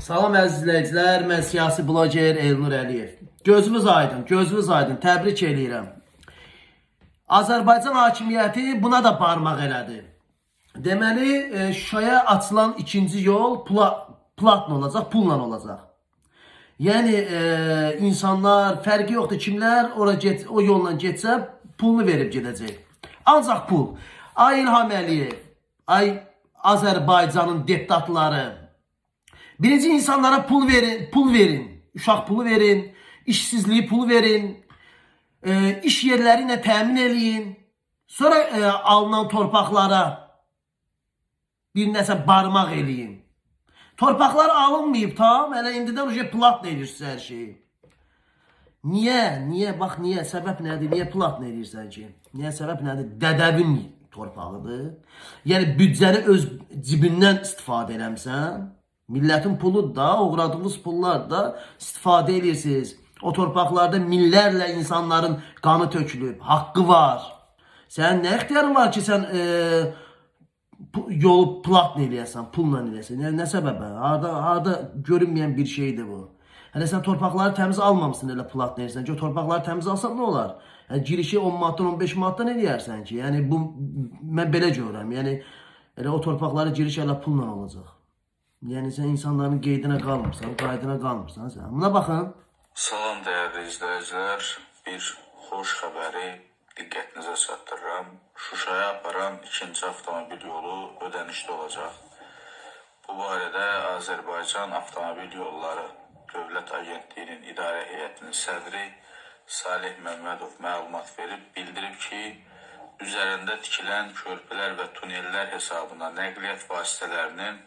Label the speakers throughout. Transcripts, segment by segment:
Speaker 1: Salam əziz izləyicilər, mən siyasi bloger Elnur Əliyev. Gözünüz aydın, gözünüz aydın, təbrik edirəm. Azərbaycan hakimiyyəti buna da barmaq elədi. Deməli, Şuşaya açılan ikinci yol platla olacaq, pulla olacaq. Yəni, insanlar, fərqi yoxdur, kimlər o yolla getsə, pulunu verib gedəcək. Ancaq pul. Ay İlham Əliyev, ay Azərbaycanın deputatları, birinci insanlara pul verin, uşaq pulu verin, işsizliği pulu verin, iş yerləri ilə təmin eləyin. Sonra alınan torpaqlara bir nəsə barmaq eləyin. Torpaqlar alınmayıb, tamam, hələ indidən platla edirsiniz hər şeyi. Niyə? Bax, niyə? Səbəb nədir? Niyə platla edirsən ki? Niyə? Səbəb nədir? Dədəvin torpağıdır. Yəni, büdcəni öz cibindən istifadə eləmsən, millətin puludur da, uğradığınız pullar da istifadə edirsiniz. O torpaqlarda minlərlə insanların qanı tökülüb, haqqı var. Sən nə ixtiyarın var ki, sən yolu platla eləyəsən, pulla eləyəsən? Yəni, nə səbəbə? Harada görünməyən bir şeydir bu. Hələ sən torpaqları təmiz almamışsın elə platla eləyəsən ki, o torpaqları təmiz alsan nə olar? Yəni, girişi 10 manatdan, 15 manatdan eləyərsən ki, yəni, mən belə görürəm. Yəni, elə o torpaqları giriş elə pulla olacaq. Yəni, sən insanların qeydinə qalmırsan, qaydına qalmırsan sən. Buna baxın.
Speaker 2: Salam dəyərli izləyicilər, bir xoş xəbəri diqqətinizə çatdırıram. Şuşaya aparan ikinci avtomobil yolu ödənişli olacaq. Bu barədə Azərbaycan Avtomobil Yolları Dövlət Agentliyinin İdarə Heyətinin sədri Salih Məmmədov məlumat verib, bildirib ki, üzərində tikilən körpülər və tunellər hesabına nəqliyyat vasitələrinin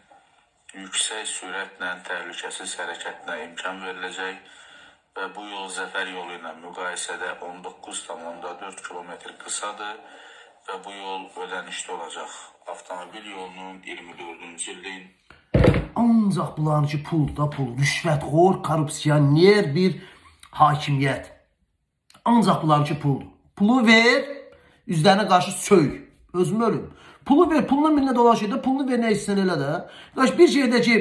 Speaker 2: yüksək sürətlə təhlükəsiz hərəkətinə imkan veriləcək və bu yol Zəfər yolu ilə müqayisədə 19,4 km qısadır və bu yol ödənişli olacaq. Avtomobil yolunun 24-cü ilin
Speaker 1: ancaq bunların ki, pul da pul, rüşvətxor, korrupsiyoner bir hakimiyyət. Ancaq bunların ki, puldur. Pulu ver, üzlərinə qarşı söy. Özümü ölüm. Pulu ver, puluna minnet dolaşıydı, pulunu ver, nə istəyən elə də. Bir şeydə ki,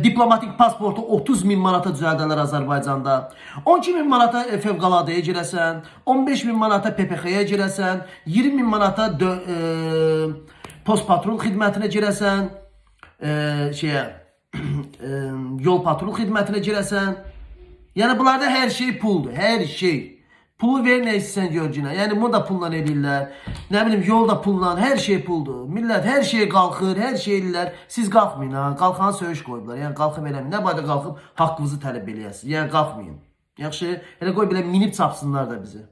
Speaker 1: diplomatik pasportu 30.000 manata düzəldələr Azərbaycanda. 12.000 manata fevqaladəyə girəsən, 15.000 manata PPX-yə girəsən, 20.000 manata post patrol xidmətinə girəsən, yol patrol xidmətinə girəsən. Yəni, bunlarda hər şey puldur, hər şey. Pulu ver, nə istəyən görcünə. Yəni, bunu da pulla edirlər. Nə bilim, yol da pulla, hər şey puldur. Millət hər şey qalxır, hər şey edirlər. Siz qalxmayın, ha. Qalxanı söyüş qoyublar. Yəni, qalxıb eləməyin. Nə barədə qalxıb haqqınızı tələb eləyəsiniz. Yəni, qalxmayın. Yaxşı, elə qoy belə minib çapsınlar da bizi.